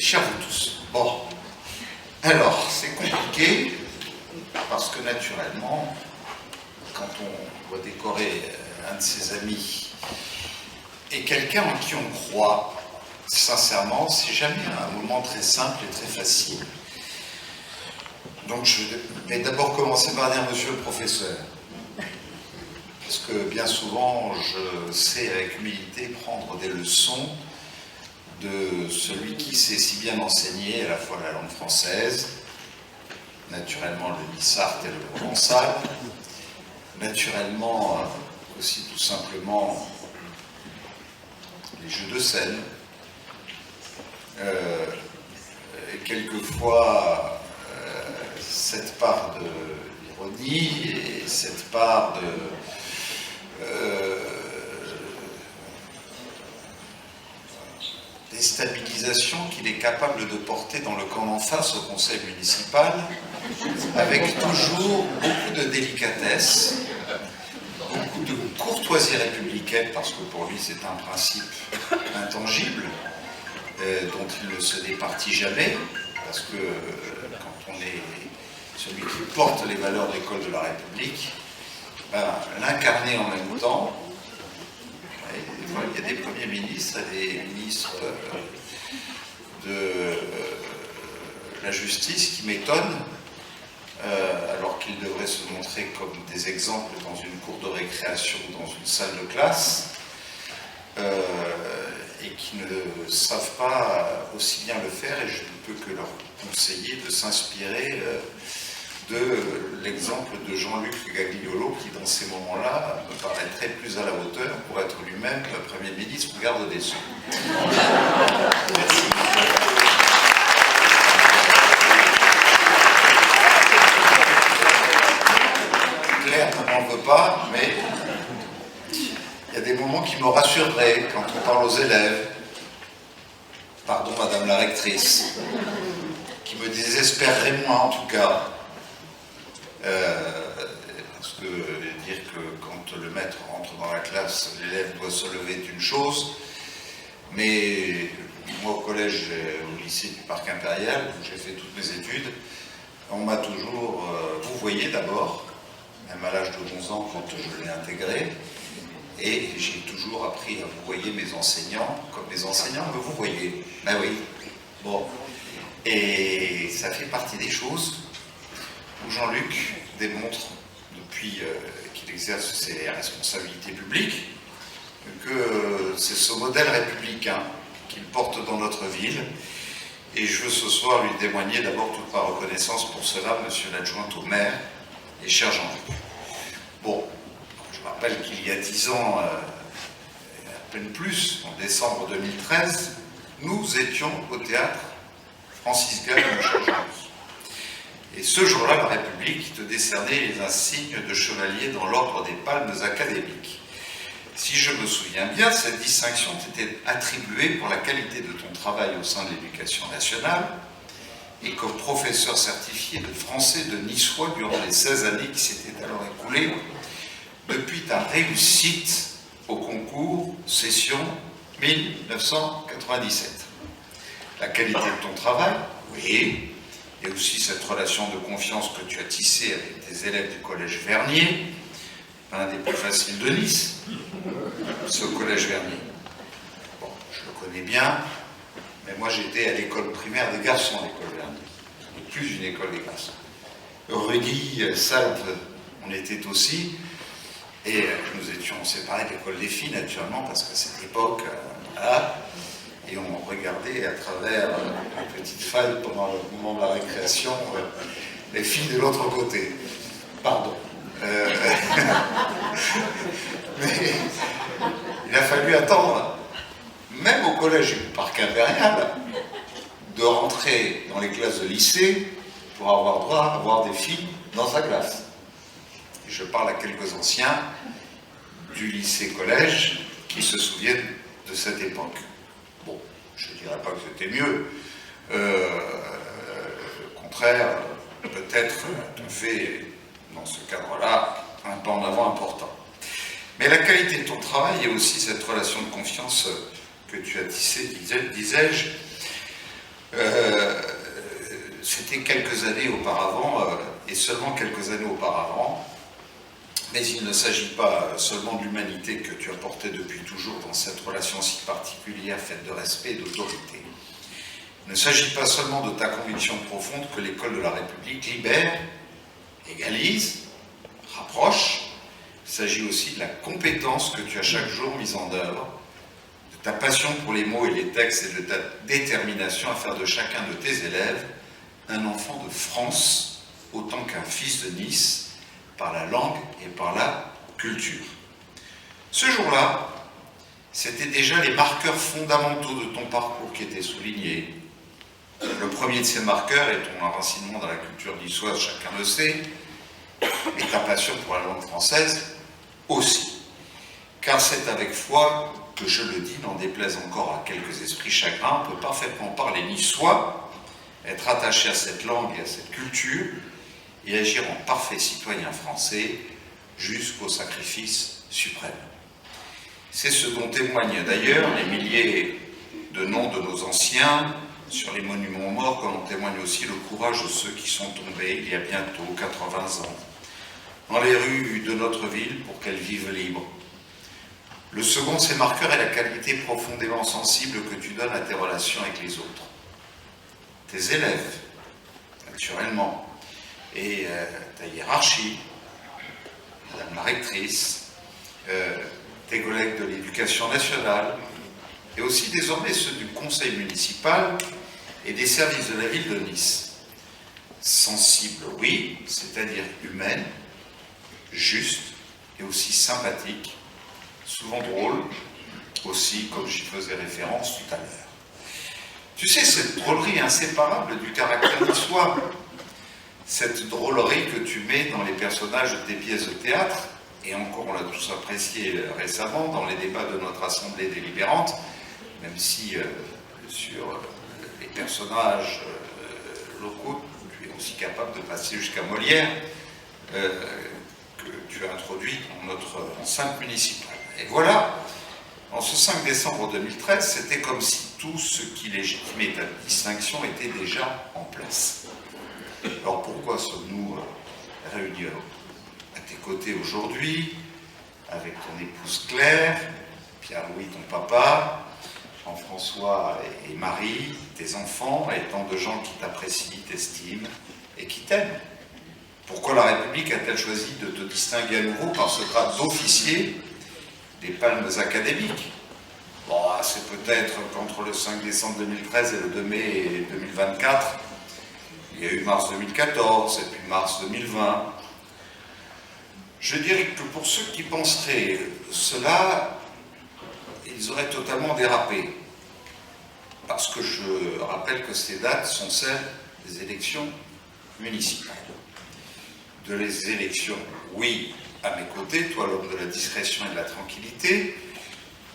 chers vous tous. Bon, alors, c'est compliqué, parce que naturellement, quand on doit décorer un de ses amis, et quelqu'un en qui on croit, sincèrement, c'est jamais un moment très simple et très facile. Donc je vais d'abord commencer par dire monsieur le professeur. Parce que bien souvent, je sais avec humilité prendre des leçons de celui qui sait si bien enseigner à la fois la langue française, naturellement le Nissart et le provençal, naturellement aussi tout simplement les jeux de scène, et quelquefois cette part de l'ironie et cette part de déstabilisation qu'il est capable de porter dans le camp en face au conseil municipal, avec toujours beaucoup de délicatesse, beaucoup de courtoisie républicaine, parce que pour lui c'est un principe intangible, dont il ne se départit jamais, parce que quand on est celui qui porte les valeurs de l'école de la République, ben, l'incarner en même temps. Il y a des premiers ministres et des ministres de la justice qui m'étonnent, alors qu'ils devraient se montrer comme des exemples dans une cour de récréation ou dans une salle de classe, et qui ne savent pas aussi bien le faire, et je ne peux que leur conseiller de s'inspirer de l'exemple de Jean-Luc Gagliolo, qui dans ces moments-là me paraîtrait plus à la hauteur pour être lui-même Premier ministre ou garde des Sceaux. Merci. Claire ne m'en veut pas, mais il y a des moments qui me rassureraient quand on parle aux élèves. Pardon, madame la rectrice, qui me désespérerait moins en tout cas. Parce que dire que quand le maître rentre dans la classe, l'élève doit se lever est une chose, mais moi au collège, au lycée du Parc Impérial, où j'ai fait toutes mes études, on m'a toujours vous voyez d'abord, même à l'âge de 11 ans quand je l'ai intégré, et j'ai toujours appris à vous voyer mes enseignants, comme les enseignants me vous voyez. Ben oui, bon, et ça fait partie des choses où Jean-Luc démontre, depuis qu'il exerce ses responsabilités publiques, que c'est ce modèle républicain qu'il porte dans notre ville. Et je veux ce soir lui témoigner d'abord toute ma reconnaissance pour cela, monsieur l'adjoint au maire et cher Jean-Luc. Bon, je me rappelle qu'il y a 10 ans, à peine plus, en décembre 2013, nous étions au théâtre Francis Gall de Jean-Luc. Et ce jour-là, la République te décernait les insignes de chevalier dans l'ordre des palmes académiques. Si je me souviens bien, cette distinction t'était attribuée pour la qualité de ton travail au sein de l'Éducation nationale et comme professeur certifié de français de niçois durant les 16 années qui s'étaient alors écoulées depuis ta réussite au concours session 1997. La qualité de ton travail, oui. Et aussi cette relation de confiance que tu as tissée avec tes élèves du collège Vernier, un des plus faciles de Nice, ce collège Vernier. Bon, je le connais bien, mais moi j'étais à l'école primaire des garçons, l'école Vernier, et plus une école des garçons. Rudy, Salve, on était aussi, et nous étions séparés de l'école des filles, naturellement, parce qu'à cette époque, voilà, et on regardait à travers une petite faille pendant le moment de la récréation les filles de l'autre côté. Pardon. Mais il a fallu attendre, même au collège du Parc Impérial, de rentrer dans les classes de lycée pour avoir droit à avoir des filles dans sa classe. Et je parle à quelques anciens du lycée-collège qui se souviennent de cette époque. Bon, je ne dirais pas que c'était mieux. Au contraire, peut-être on fait, dans ce cadre-là, un pas en avant important. Mais la qualité de ton travail et aussi cette relation de confiance que tu as tissée, disais-je, c'était quelques années auparavant, et seulement quelques années auparavant, mais il ne s'agit pas seulement de l'humanité que tu as portée depuis toujours dans cette relation si particulière faite de respect et d'autorité. Il ne s'agit pas seulement de ta conviction profonde que l'école de la République libère, égalise, rapproche. Il s'agit aussi de la compétence que tu as chaque jour mise en œuvre, de ta passion pour les mots et les textes et de ta détermination à faire de chacun de tes élèves un enfant de France autant qu'un fils de Nice, par la langue et par la culture. Ce jour-là, c'était déjà les marqueurs fondamentaux de ton parcours qui étaient soulignés. Le premier de ces marqueurs est ton enracinement dans la culture niçoise, chacun le sait, et ta passion pour la langue française aussi. Car c'est avec foi que je le dis, n'en déplaise encore à quelques esprits chagrins, on peut parfaitement parler niçois, être attaché à cette langue et à cette culture, et agir en parfait citoyen français jusqu'au sacrifice suprême. C'est ce dont témoignent d'ailleurs les milliers de noms de nos anciens sur les monuments aux morts, comme en témoigne aussi le courage de ceux qui sont tombés il y a bientôt 80 ans dans les rues de notre ville pour qu'elles vivent libres. Le second de ces marqueurs est la qualité profondément sensible que tu donnes à tes relations avec les autres. Tes élèves, naturellement, et ta hiérarchie, Madame la rectrice, tes collègues de l'éducation nationale, et aussi désormais ceux du conseil municipal et des services de la ville de Nice. Sensible, oui, c'est-à-dire humaine, juste et aussi sympathique, souvent drôle, aussi comme j'y faisais référence tout à l'heure. Tu sais, cette drôlerie inséparable du caractère niçois, cette drôlerie que tu mets dans les personnages de tes pièces de théâtre, et encore on l'a tous apprécié récemment dans les débats de notre assemblée délibérante, même si sur les personnages locaux, tu es aussi capable de passer jusqu'à Molière, que tu as introduit dans notre enceinte municipale. Et voilà, en ce 5 décembre 2013, c'était comme si tout ce qui légitimait ta distinction était déjà en place. Alors pourquoi sommes-nous réunis à tes côtés aujourd'hui, avec ton épouse Claire, Pierre-Louis, ton papa, Jean-François et Marie, tes enfants, et tant de gens qui t'apprécient, t'estiment et qui t'aiment? Pourquoi la République a-t-elle choisi de te distinguer à nouveau par ce grade d'officier des palmes académiques? Bon, c'est peut-être qu'entre le 5 décembre 2013 et le 2 mai 2024, il y a eu mars 2014 et puis mars 2020. Je dirais que pour ceux qui penseraient cela, ils auraient totalement dérapé. Parce que je rappelle que ces dates sont celles des élections municipales. De les élections, oui, à mes côtés, toi l'homme de la discrétion et de la tranquillité,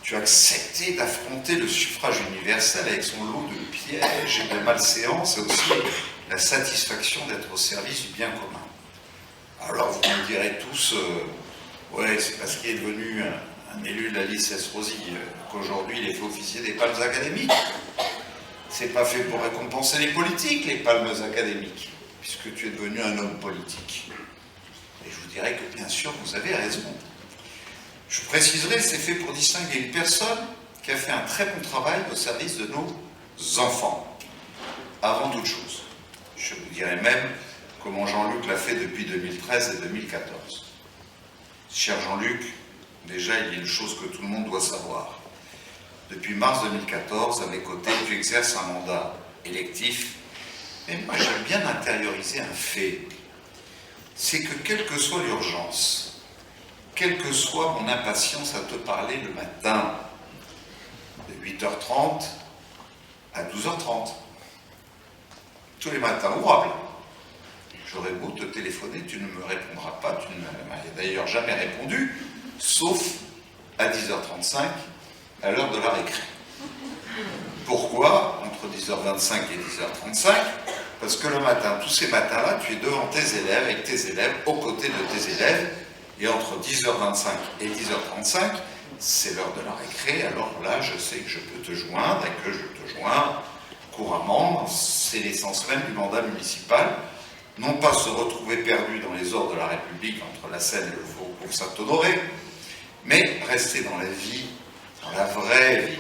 tu as accepté d'affronter le suffrage universel avec son lot de pièges et de malséances et aussi la satisfaction d'être au service du bien commun. Alors vous me direz tous, ouais, c'est parce qu'il est devenu un élu de la liste Estrosi qu'aujourd'hui il est fait officier des palmes académiques. C'est pas fait pour récompenser les politiques, les palmes académiques, puisque tu es devenu un homme politique. Et je vous dirais que bien sûr vous avez raison. Je préciserai, c'est fait pour distinguer une personne qui a fait un très bon travail au service de nos enfants, avant toute chose. Je vous dirais même comment Jean-Luc l'a fait depuis 2013 et 2014. Cher Jean-Luc, déjà il y a une chose que tout le monde doit savoir. Depuis mars 2014, à mes côtés, tu exerces un mandat électif, mais moi j'aime bien intérioriser un fait. C'est que quelle que soit l'urgence, quelle que soit mon impatience à te parler le matin, de 8h30 à 12h30, tous les matins ouvrables, j'aurais beau te téléphoner, tu ne me répondras pas, tu ne m'as d'ailleurs jamais répondu, sauf à 10h35, à l'heure de la récré. Pourquoi entre 10h25 et 10h35? Parce que le matin, tous ces matins-là, tu es devant tes élèves, avec tes élèves, aux côtés de tes élèves, et entre 10h25 et 10h35, c'est l'heure de la récré, alors là, je sais que je peux te joindre, et que je te joins couramment, c'est l'essence même du mandat municipal, non pas se retrouver perdu dans les ors de la République entre la Seine et le Faubourg Saint-Honoré, mais rester dans la vie, dans la vraie vie,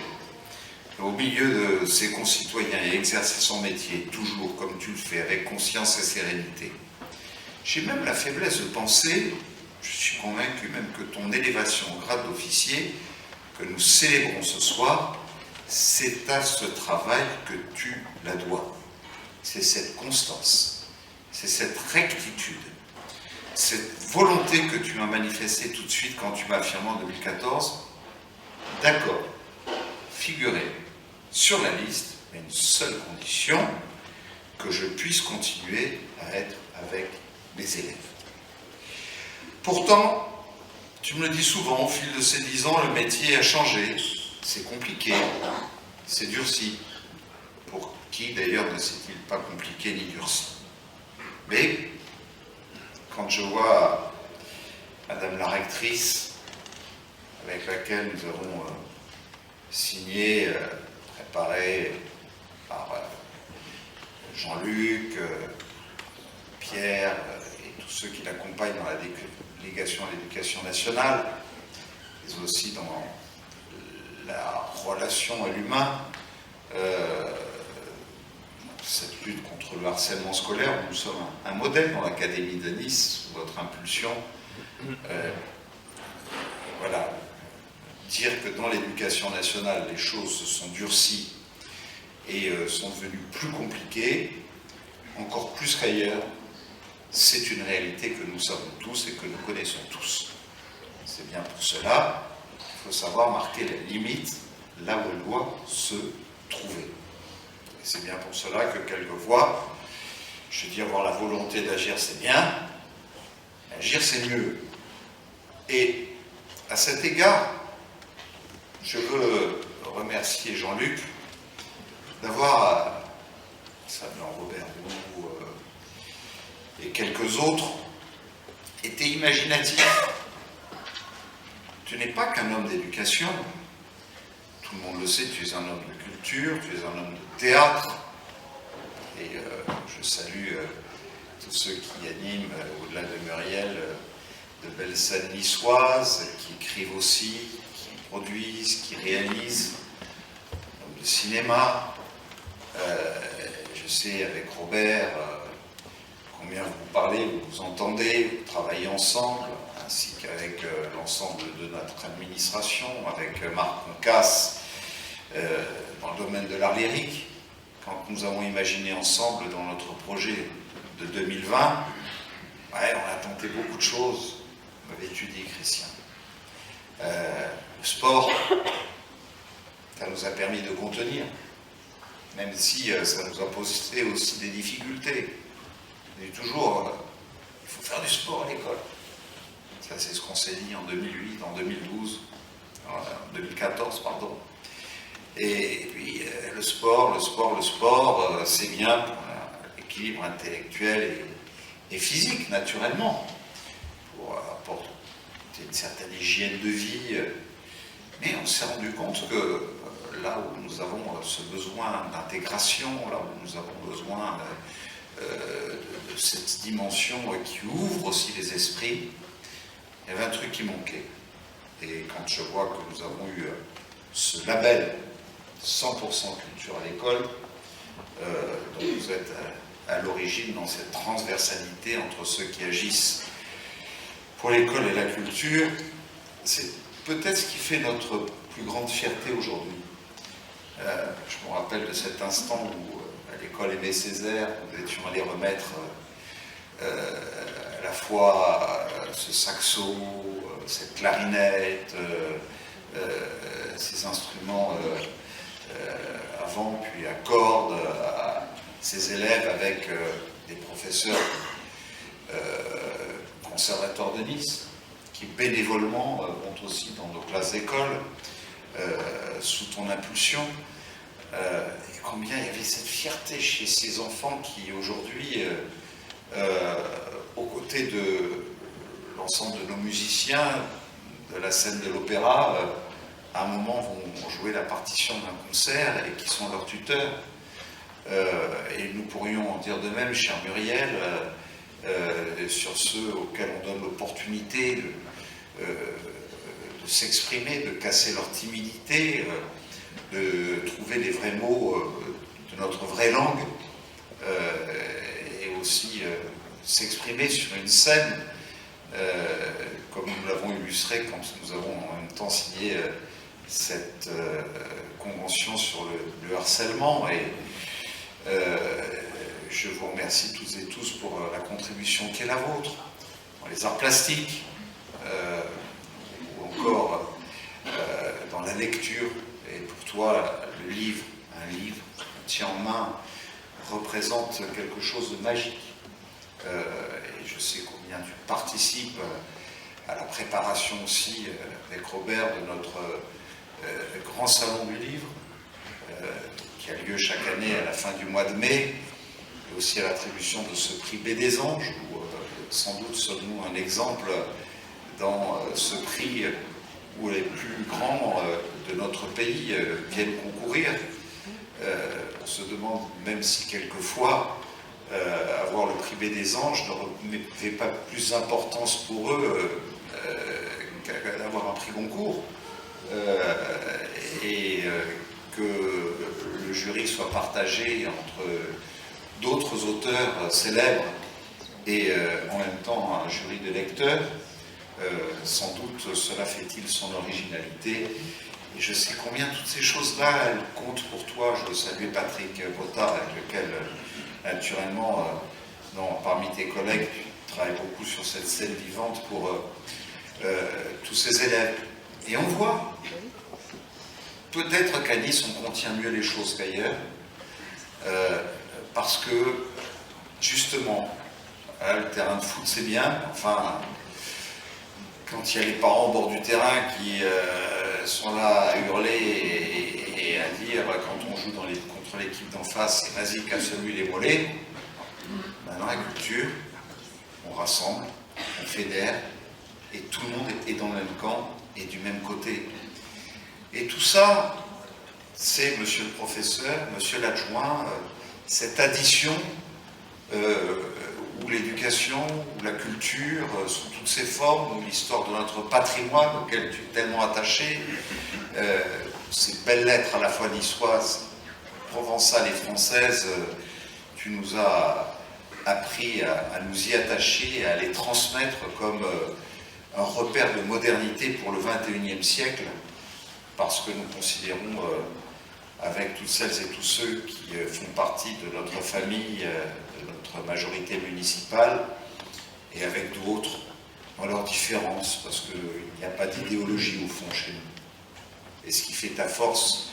au milieu de ses concitoyens et exercer son métier, toujours comme tu le fais, avec conscience et sérénité. J'ai même la faiblesse de penser, je suis convaincu même que ton élévation au grade d'officier, que nous célébrons ce soir, c'est à ce travail que tu la dois. C'est cette constance, c'est cette rectitude, cette volonté que tu m'as manifestée tout de suite quand tu m'as affirmé en 2014, d'accord, figurer sur la liste, à une seule condition, que je puisse continuer à être avec mes élèves. Pourtant, tu me le dis souvent, au fil de ces 10 ans, le métier a changé, c'est compliqué, c'est durci. Pour qui d'ailleurs ne s'est-il pas compliqué ni durci? Mais quand je vois Madame la rectrice, avec laquelle nous avons signé, préparé par Jean-Luc, Pierre et tous ceux qui l'accompagnent dans la délégation à l'éducation nationale, mais aussi dans la relation à l'humain, cette lutte contre le harcèlement scolaire, où nous sommes un modèle dans l'Académie de Nice, sous votre impulsion. Voilà. Dire que dans l'éducation nationale, les choses se sont durcies et sont devenues plus compliquées, encore plus qu'ailleurs, c'est une réalité que nous savons tous et que nous connaissons tous. C'est bien pour cela qu'il faut savoir marquer la limite là où elle doit se trouver. Et c'est bien pour cela que quelquefois, je dis avoir la volonté d'agir c'est bien, agir c'est mieux. Et à cet égard, je veux remercier Jean-Luc d'avoir, saluant Robert Roux et quelques autres, été imaginatif. Tu n'es pas qu'un homme d'éducation, tout le monde le sait, tu es un homme de culture, tu es un homme de théâtre, et je salue tous ceux qui animent, au-delà de Muriel, de belles scènes niçoises, qui écrivent aussi, qui produisent, qui réalisent, de cinéma. Je sais avec Robert combien vous parlez, vous vous entendez, vous travaillez ensemble, ainsi qu'avec l'ensemble de notre administration, avec Marc Concasse, dans le domaine de l'art lyrique. Quand nous avons imaginé ensemble dans notre projet de 2020, on a tenté beaucoup de choses, m'avais-tu dit, Christian. Le sport, ça nous a permis de contenir, même si ça nous a posé aussi des difficultés. On dit toujours, il faut faire du sport à l'école. Ça, c'est ce qu'on s'est dit en 2008, en 2012, en 2014, pardon. Et puis, le sport, c'est bien pour l'équilibre intellectuel et physique, naturellement, pour apporter une certaine hygiène de vie. Mais on s'est rendu compte que là où nous avons ce besoin d'intégration, là où nous avons besoin de cette dimension qui ouvre aussi les esprits, il y avait un truc qui manquait. Et quand je vois que nous avons eu ce label 100% culture à l'école, dont vous êtes à l'origine dans cette transversalité entre ceux qui agissent pour l'école et la culture, c'est peut-être ce qui fait notre plus grande fierté aujourd'hui. Je me rappelle de cet instant où, à l'école Aimé Césaire, nous étions allés remettre à la fois ce saxo, cette clarinette, ces instruments à vent puis à cordes, à ces élèves avec des professeurs conservateurs de Nice, qui bénévolement vont aussi dans nos classes d'école, sous ton impulsion, et combien il y avait cette fierté chez ces enfants qui aujourd'hui, aux côtés de l'ensemble de nos musiciens de la scène de l'opéra, à un moment vont jouer la partition d'un concert et qui sont leurs tuteurs. et nous pourrions en dire de même, cher Muriel, sur ceux auxquels on donne l'opportunité de s'exprimer, de casser leur timidité, de trouver les vrais mots de notre vraie langue, et aussi s'exprimer sur une scène, comme nous l'avons illustré quand nous avons en même temps signé cette convention sur le harcèlement. Et je vous remercie toutes et tous pour la contribution qui est la vôtre, dans les arts plastiques, ou encore dans la lecture. Et pour toi, le livre, un livre tient en main, représente quelque chose de magique. Et je sais combien tu participes à la préparation aussi, avec Robert, de notre grand salon du livre, qui a lieu chaque année à la fin du mois de mai, et aussi à l'attribution de ce prix Baie des Anges, où sans doute sommes-nous un exemple dans ce prix où les plus grands de notre pays viennent concourir. On se demande même si quelquefois avoir le prix Baie des Anges ne fait pas plus d'importance pour eux d'avoir un prix Goncourt, et que le jury soit partagé entre d'autres auteurs célèbres et en même temps un jury de lecteurs. Sans doute cela fait-il son originalité. Et je sais combien toutes ces choses-là, elles comptent pour toi. Je veux saluer Patrick Bottard, avec lequel, naturellement, parmi tes collègues, tu travailles beaucoup sur cette scène vivante pour tous ces élèves. Et on voit, peut-être qu'à Nice, on contient mieux les choses qu'ailleurs, parce que, justement, le terrain de foot, c'est bien, enfin, quand il y a les parents au bord du terrain qui sont là à hurler et à dire, quand on joue contre l'équipe d'en face, vas-y, casse-lui les mollets. Maintenant, la culture, on rassemble, on fédère, et tout le monde est dans le même camp et du même côté. Et tout ça, c'est, monsieur le professeur, monsieur l'adjoint, cette addition où l'éducation, où la culture, sous toutes ses formes, où l'histoire de notre patrimoine auquel tu es tellement attaché, ces belles lettres à la fois niçoises, provençales et françaises, tu nous as appris à nous y attacher et à les transmettre comme un repère de modernité pour le XXIe siècle, parce que nous considérons, avec toutes celles et tous ceux qui font partie de notre famille, de notre majorité municipale, et avec d'autres, dans leurs différences, parce qu'il n'y a pas d'idéologie au fond chez nous. Et ce qui fait ta force,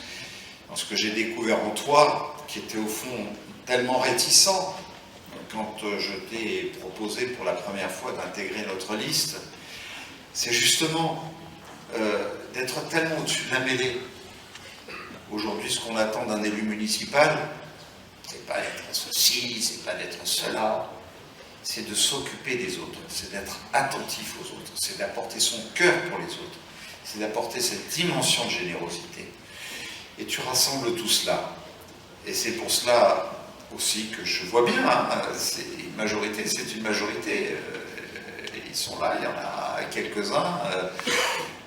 dans ce que j'ai découvert en toi, qui était au fond tellement réticent, quand je t'ai proposé pour la première fois d'intégrer notre liste, c'est justement d'être tellement au-dessus de la mêlée. Aujourd'hui, ce qu'on attend d'un élu municipal, c'est pas d'être ceci, c'est pas d'être cela, c'est de s'occuper des autres, c'est d'être attentif aux autres, c'est d'apporter son cœur pour les autres, c'est d'apporter cette dimension de générosité. Et tu rassembles tout cela. Et c'est pour cela aussi que je vois bien, c'est une majorité, ils sont là, il y en a quelques-uns,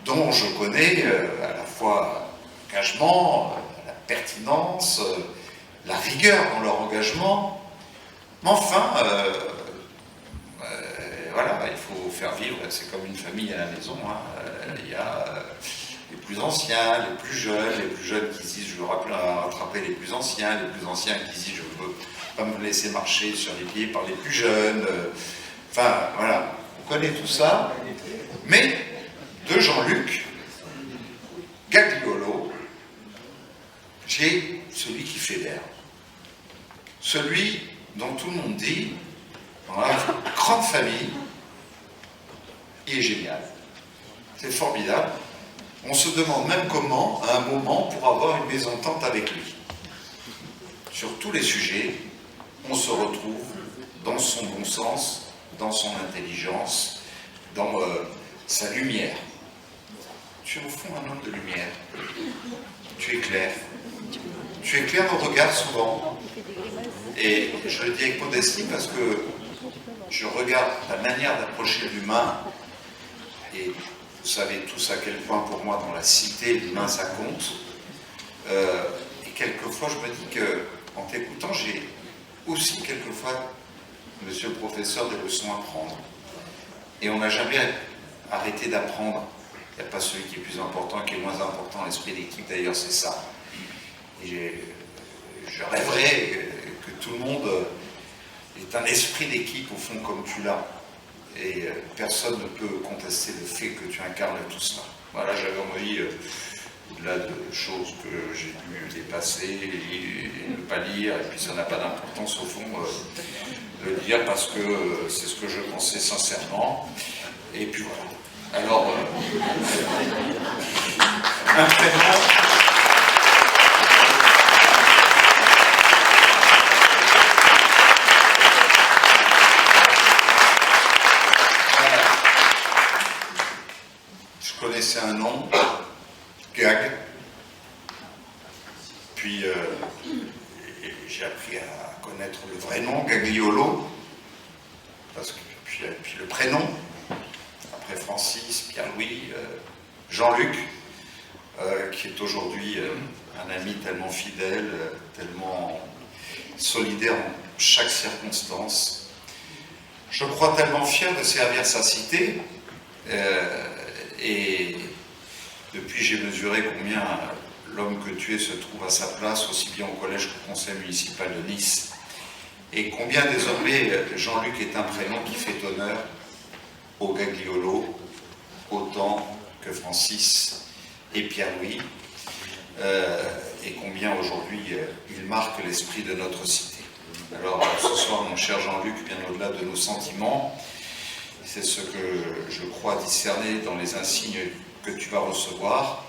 dont je connais à la fois l'engagement, la pertinence, la rigueur dans leur engagement, mais enfin, voilà, il faut faire vivre, c'est comme une famille à la maison, il y a les plus anciens, les plus jeunes qui disent je veux rattraper les plus anciens qui disent je ne veux pas me laisser marcher sur les pieds par les plus jeunes, enfin voilà, on connaît tout ça, mais de Jean-Luc Gagliolo, j'ai celui qui fédère, celui dont tout le monde dit, dans la grande famille, il est génial, c'est formidable. On se demande même comment, à un moment, pour avoir une mésentente avec lui. Sur tous les sujets, on se retrouve dans son bon sens, dans son intelligence, dans sa lumière. Tu es au fond un homme de lumière. Tu es clair. Tu es clair au regard souvent. Et je le dis avec modestie parce que je regarde la manière d'approcher l'humain, et vous savez tous à quel point pour moi dans la cité, l'humain ça compte. Et quelquefois je me dis que en t'écoutant, j'ai aussi quelquefois, monsieur le professeur, des leçons à prendre. Et on n'a jamais arrêté d'apprendre. Il n'y a pas celui qui est plus important, qui est moins important. L'esprit d'équipe, d'ailleurs, c'est ça. Et je rêverais que tout le monde ait un esprit d'équipe, au fond, comme tu l'as. Et personne ne peut contester le fait que tu incarnes tout cela. Voilà, j'avais envie, au-delà de choses que j'ai dû dépasser et ne pas lire, et puis ça n'a pas d'importance, au fond, de le dire parce que c'est ce que je pensais sincèrement. Et puis voilà. Alors, un prénom. Je connaissais un nom, Gag, puis j'ai appris à connaître le vrai nom, Gagliolo, parce que, puis le prénom, après Francis, Pierre-Louis, Jean-Luc, qui est aujourd'hui un ami tellement fidèle, tellement solidaire en chaque circonstance. Je crois tellement fier de servir sa cité, et depuis j'ai mesuré combien l'homme que tu es se trouve à sa place, aussi bien au collège qu'au conseil municipal de Nice, et combien désormais Jean-Luc est un prénom qui fait honneur au Gagliolo, autant que Francis et Pierre-Louis, et combien aujourd'hui il marque l'esprit de notre cité. Alors ce soir, mon cher Jean-Luc, bien au-delà de nos sentiments, c'est ce que je crois discerner dans les insignes que tu vas recevoir,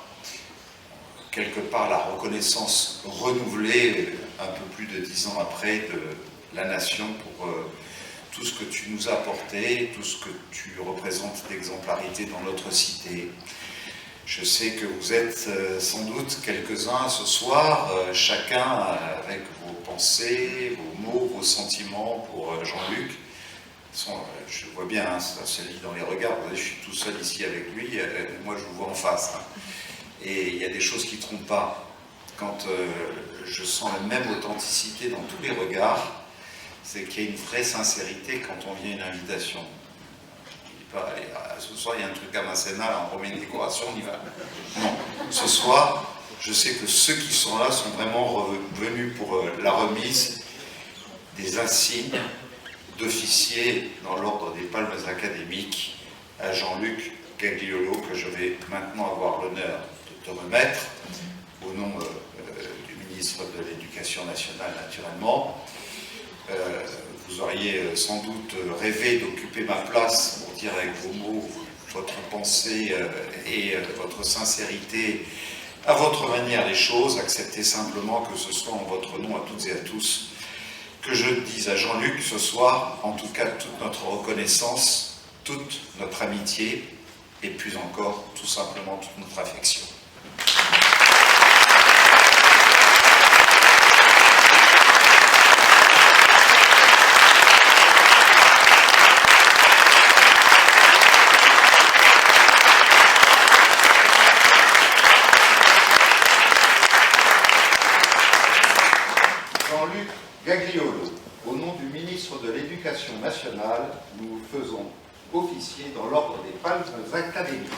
quelque part la reconnaissance renouvelée, un peu plus de 10 ans après, de la nation pour tout ce que tu nous as apporté, tout ce que tu représentes d'exemplarité dans notre cité. Je sais que vous êtes sans doute quelques-uns ce soir, chacun avec vos pensées, vos mots, vos sentiments pour Jean-Luc. Je vois bien, hein, ça se lit dans les regards, je suis tout seul ici avec lui, moi je vous vois en face. Hein. Et il y a des choses qui ne trompent pas. Quand je sens la même authenticité dans tous les regards, c'est qu'il y a une vraie sincérité quand on vient à une invitation. Allez, ce soir il y a un truc à Masséna, on remet une décoration, on y va. Non, ce soir, je sais que ceux qui sont là sont vraiment venus pour la remise des insignes d'officier dans l'ordre des Palmes académiques à Jean-Luc Gagliolo, que je vais maintenant avoir l'honneur de te remettre, au nom du ministre de l'Éducation nationale, naturellement. Vous auriez sans doute rêvé d'occuper ma place pour dire avec vos mots votre pensée et votre sincérité à votre manière les choses. Acceptez simplement que ce soit en votre nom à toutes et à tous que je dise à Jean-Luc ce soir, en tout cas, toute notre reconnaissance, toute notre amitié et plus encore, tout simplement, toute notre affection. Jean-Luc Gagliolo, au nom du ministre de l'Éducation nationale, nous vous faisons officier dans l'ordre des Palmes académiques.